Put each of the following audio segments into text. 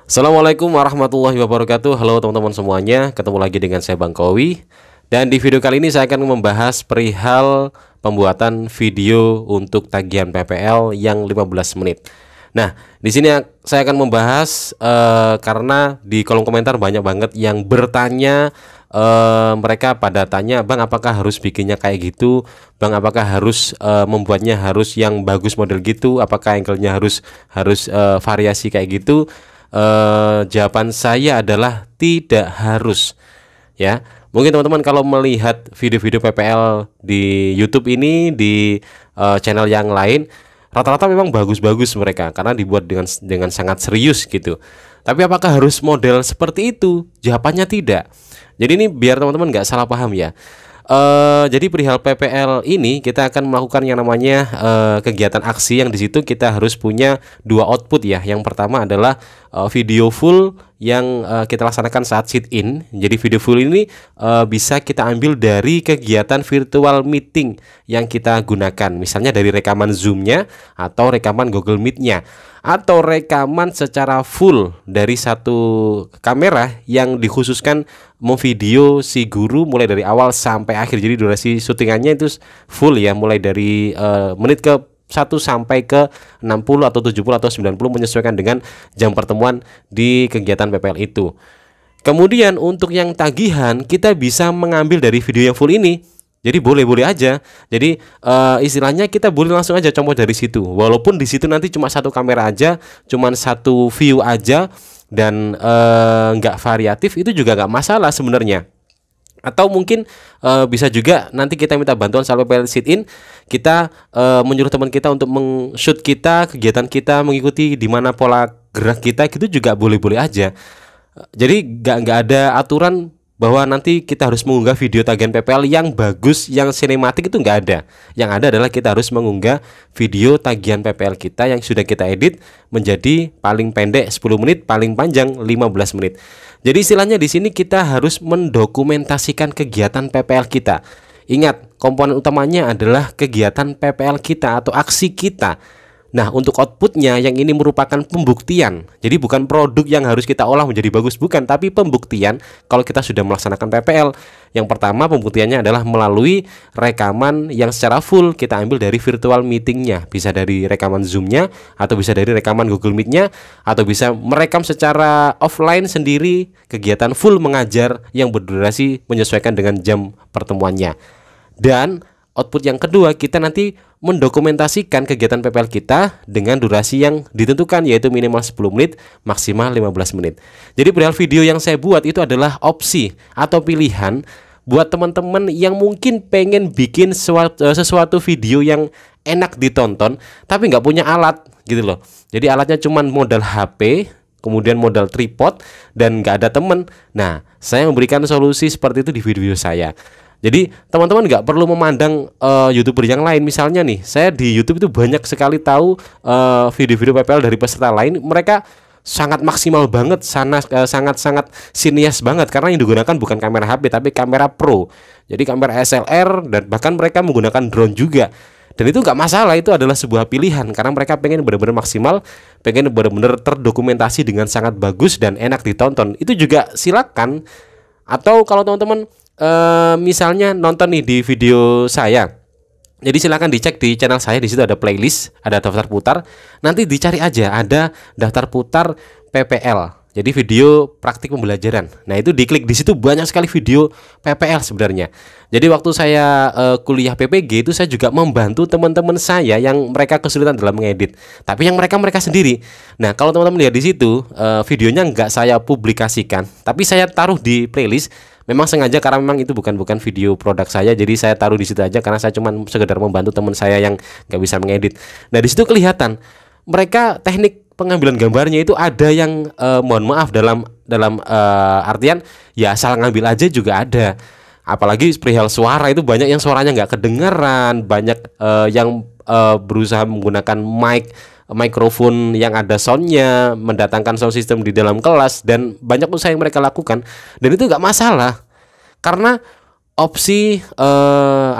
Assalamualaikum warahmatullahi wabarakatuh. Halo teman-teman semuanya, ketemu lagi dengan saya Bang Kowi. Dan di video kali ini saya akan membahas perihal pembuatan video untuk tagihan PPL yang 15 menit. Nah, di sini saya akan membahas karena di kolom komentar banyak banget yang bertanya. Mereka pada tanya, Bang, apakah harus bikinnya kayak gitu? Bang, apakah harus membuatnya harus yang bagus model gitu? Apakah angle-nya harus variasi kayak gitu? Jawaban saya adalah tidak harus, ya. Mungkin teman-teman kalau melihat video-video PPL di YouTube ini di channel yang lain, rata-rata memang bagus-bagus mereka karena dibuat dengan sangat serius gitu. Tapi apakah harus model seperti itu? Jawabannya tidak. Jadi ini biar teman-teman nggak salah paham ya. Jadi perihal PPL ini kita akan melakukan yang namanya kegiatan aksi yang di situ kita harus punya dua output ya. Yang pertama adalah video full yang kita laksanakan saat sit in. Jadi video full ini bisa kita ambil dari kegiatan virtual meeting yang kita gunakan. Misalnya dari rekaman Zoom-nya atau rekaman Google Meet-nya atau rekaman secara full dari satu kamera yang dikhususkan memvideo si guru mulai dari awal sampai akhir. Jadi durasi syutingannya itu full ya, mulai dari menit ke 1 sampai ke 60 atau 70 atau 90 menyesuaikan dengan jam pertemuan di kegiatan PPL itu. Kemudian untuk yang tagihan kita bisa mengambil dari video yang full ini. Jadi boleh-boleh aja. Jadi istilahnya kita boleh langsung aja comot dari situ. Walaupun di situ nanti cuma satu kamera aja, cuma satu view aja dan nggak variatif, itu juga nggak masalah sebenarnya. Atau mungkin bisa juga nanti kita minta bantuan sampai PPL sit in, kita menyuruh teman kita untuk meng-shoot kita, kegiatan kita, mengikuti di mana pola gerak kita, gitu juga boleh-boleh aja. Jadi nggak ada aturan bahwa nanti kita harus mengunggah video tagihan PPL yang bagus, yang sinematik, itu nggak ada. Yang ada adalah kita harus mengunggah video tagihan PPL kita yang sudah kita edit menjadi paling pendek 10 menit, paling panjang 15 menit. Jadi istilahnya di sini kita harus mendokumentasikan kegiatan PPL kita. Ingat, komponen utamanya adalah kegiatan PPL kita atau aksi kita. Nah, untuk outputnya yang ini merupakan pembuktian. Jadi bukan produk yang harus kita olah menjadi bagus, bukan, tapi pembuktian kalau kita sudah melaksanakan PPL. Yang pertama pembuktiannya adalah melalui rekaman yang secara full kita ambil dari virtual meetingnya. Bisa dari rekaman Zoom-nya, atau bisa dari rekaman Google Meet-nya, atau bisa merekam secara offline sendiri kegiatan full mengajar yang berdurasi menyesuaikan dengan jam pertemuannya. Dan output yang kedua, kita nanti mendokumentasikan kegiatan PPL kita dengan durasi yang ditentukan, yaitu minimal 10 menit, maksimal 15 menit. Jadi perihal video yang saya buat itu adalah opsi atau pilihan buat teman-teman yang mungkin pengen bikin sesuatu video yang enak ditonton tapi nggak punya alat gitu loh. Jadi alatnya cuma modal HP, kemudian modal tripod, dan nggak ada temen. Nah, saya memberikan solusi seperti itu di video saya. Jadi teman-teman nggak perlu memandang YouTuber yang lain. Misalnya nih, saya di YouTube itu banyak sekali tahu video-video PPL dari peserta lain. Mereka sangat maksimal banget, sangat-sangat sinias banget karena yang digunakan bukan kamera HP tapi kamera pro. Jadi kamera SLR, dan bahkan mereka menggunakan drone juga. Dan itu nggak masalah, itu adalah sebuah pilihan karena mereka pengen benar-benar maksimal, pengen benar-benar terdokumentasi dengan sangat bagus dan enak ditonton. Itu juga silakan. Atau kalau teman-teman misalnya nonton nih di video saya, jadi silakan dicek di channel saya, di situ ada playlist, ada daftar putar. Nanti dicari aja ada daftar putar PPL. Jadi video praktik pembelajaran. Nah, itu diklik di situ banyak sekali video PPL sebenarnya. Jadi waktu saya kuliah PPG itu saya juga membantu teman-teman saya yang mereka kesulitan dalam mengedit. Tapi yang mereka sendiri. Nah, kalau teman-teman lihat di situ videonya nggak saya publikasikan, tapi saya taruh di playlist. Memang sengaja karena memang itu bukan video produk saya, jadi saya taruh di situ aja karena saya cuma sekedar membantu teman saya yang nggak bisa mengedit. Nah, di situ kelihatan mereka teknik pengambilan gambarnya itu ada yang mohon maaf dalam artian ya asal ngambil aja juga ada. Apalagi perihal suara itu banyak yang suaranya nggak kedengaran, banyak yang berusaha menggunakan mikrofon yang ada soundnya, mendatangkan sound system di dalam kelas, dan banyak usaha yang mereka lakukan. Dan itu nggak masalah karena opsi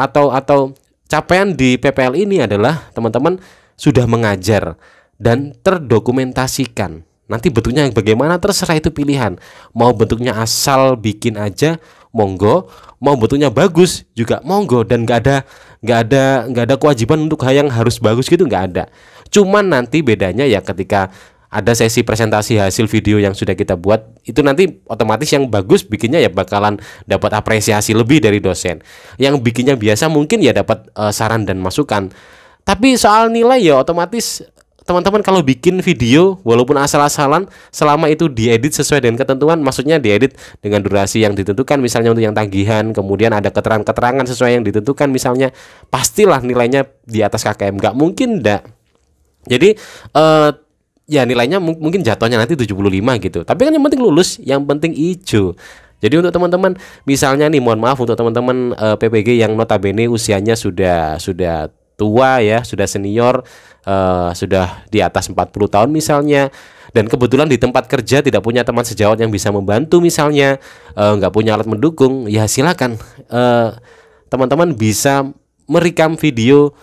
atau capaian di PPL ini adalah teman-teman sudah mengajar dan terdokumentasikan. Nanti bentuknya yang bagaimana terserah, itu pilihan. Mau bentuknya asal bikin aja, monggo. Mau bentuknya bagus juga monggo. Dan nggak ada kewajiban untuk hal yang harus bagus gitu, nggak ada. Cuman nanti bedanya ya ketika ada sesi presentasi hasil video yang sudah kita buat, itu nanti otomatis yang bagus bikinnya ya bakalan dapat apresiasi lebih dari dosen. Yang bikinnya biasa mungkin ya dapat saran dan masukan. Tapi soal nilai ya otomatis teman-teman kalau bikin video walaupun asal-asalan, selama itu diedit sesuai dengan ketentuan, maksudnya diedit dengan durasi yang ditentukan, misalnya untuk yang tagihan, kemudian ada keterangan-keterangan sesuai yang ditentukan misalnya, pastilah nilainya di atas KKM, nggak mungkin enggak. Jadi ya nilainya mungkin jatuhnya nanti 75 gitu. Tapi kan yang penting lulus, yang penting ijo. Jadi untuk teman-teman misalnya nih, mohon maaf untuk teman-teman PPG yang notabene usianya sudah tua ya, sudah senior, sudah di atas 40 tahun misalnya, dan kebetulan di tempat kerja tidak punya teman sejawat yang bisa membantu misalnya, nggak punya alat mendukung, ya silakan teman-teman bisa merekam video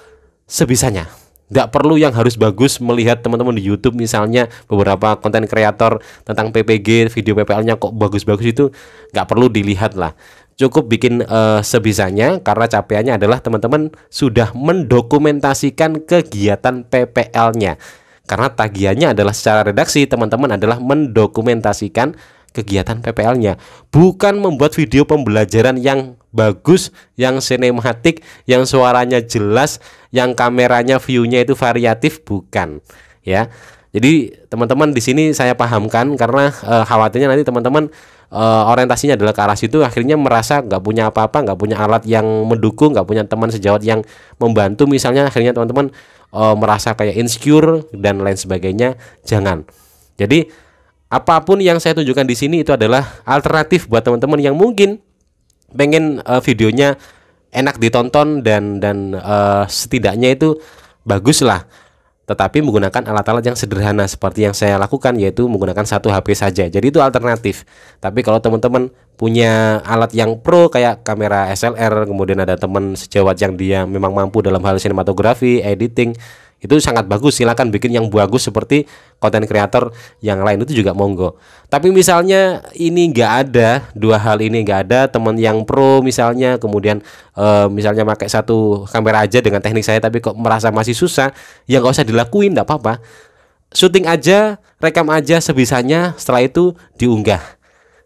sebisanya. Nggak perlu yang harus bagus. Melihat teman-teman di YouTube misalnya beberapa konten kreator tentang PPG, video PPL-nya kok bagus-bagus, itu nggak perlu dilihat lah. Cukup bikin sebisanya, karena capaiannya adalah teman-teman sudah mendokumentasikan kegiatan PPL-nya. Karena tagihannya adalah secara redaksi, teman-teman adalah mendokumentasikan kegiatan PPL-nya, bukan membuat video pembelajaran yang bagus, yang sinematik, yang suaranya jelas, yang kameranya view-nya itu variatif, bukan ya. Jadi teman-teman di sini saya pahamkan, karena khawatirnya nanti teman-teman orientasinya adalah ke arah situ, akhirnya merasa nggak punya apa-apa, nggak punya alat yang mendukung, nggak punya teman sejawat yang membantu misalnya, akhirnya teman-teman merasa kayak insecure dan lain sebagainya. Jangan. Jadi apapun yang saya tunjukkan di sini itu adalah alternatif buat teman-teman yang mungkin pengen videonya enak ditonton dan setidaknya itu bagus lah, tetapi menggunakan alat-alat yang sederhana seperti yang saya lakukan, yaitu menggunakan satu HP saja. Jadi itu alternatif. Tapi kalau teman-teman punya alat yang pro kayak kamera SLR, kemudian ada teman sejawat yang dia memang mampu dalam hal sinematografi, editing, itu sangat bagus. Silakan bikin yang bagus seperti konten kreator yang lain, itu juga monggo. Tapi misalnya ini nggak ada, dua hal ini nggak ada, teman yang pro misalnya, kemudian misalnya pakai satu kamera aja dengan teknik saya tapi kok merasa masih susah, ya nggak usah dilakuin, nggak apa-apa. Syuting aja, rekam aja sebisanya, setelah itu diunggah,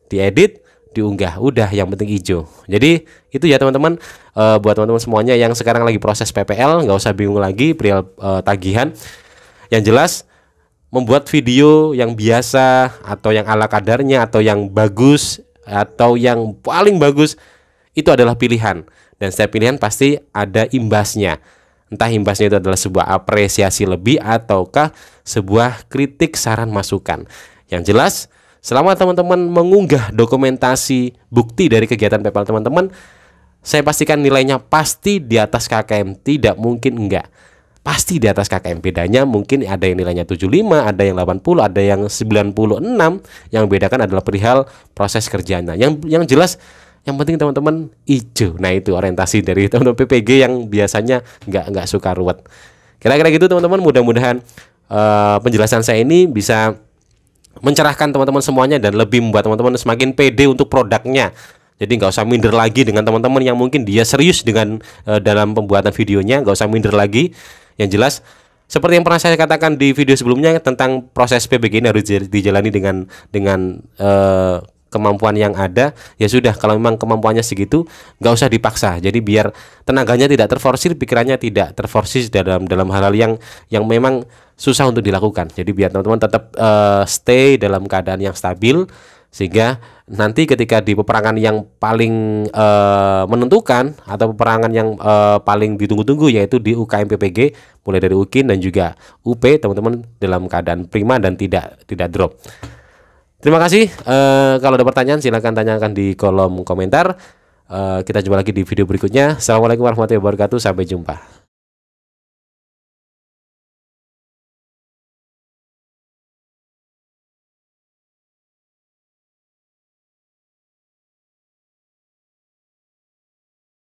diedit, diunggah, udah, yang penting hijau. Jadi itu ya teman-teman, buat teman-teman semuanya yang sekarang lagi proses PPL, nggak usah bingung lagi perihal tagihan. Yang jelas membuat video yang biasa atau yang ala kadarnya atau yang bagus atau yang paling bagus itu adalah pilihan, dan setiap pilihan pasti ada imbasnya. Entah imbasnya itu adalah sebuah apresiasi lebih ataukah sebuah kritik, saran, masukan. Yang jelas selama teman-teman mengunggah dokumentasi bukti dari kegiatan PPL teman-teman, saya pastikan nilainya pasti di atas KKM, tidak mungkin enggak. Pasti di atas KKM. Bedanya mungkin ada yang nilainya 75, ada yang 80, ada yang 96. Yang bedakan adalah perihal proses kerjanya. Yang jelas yang penting teman-teman hijau. Nah, itu orientasi dari teman-teman PPG yang biasanya nggak suka ruwet. Kira-kira gitu teman-teman. Mudah-mudahan penjelasan saya ini bisa mencerahkan teman-teman semuanya dan lebih membuat teman-teman semakin pede untuk produknya. Jadi nggak usah minder lagi dengan teman-teman yang mungkin dia serius dengan dalam pembuatan videonya, nggak usah minder lagi. Yang jelas seperti yang pernah saya katakan di video sebelumnya tentang proses PPG ini harus dijalani dengan kemampuan yang ada. Ya sudah, kalau memang kemampuannya segitu, nggak usah dipaksa. Jadi biar tenaganya tidak terforsir, pikirannya tidak terforsir dalam hal-hal yang memang susah untuk dilakukan. Jadi biar teman-teman tetap stay dalam keadaan yang stabil, sehingga nanti ketika di peperangan yang paling menentukan atau peperangan yang paling ditunggu-tunggu, yaitu di UKM PPG, mulai dari UKIN dan juga UP, teman-teman dalam keadaan prima dan tidak drop. Terima kasih. Kalau ada pertanyaan silahkan tanyakan di kolom komentar. Kita jumpa lagi di video berikutnya. Assalamualaikum warahmatullahi wabarakatuh. Sampai jumpa.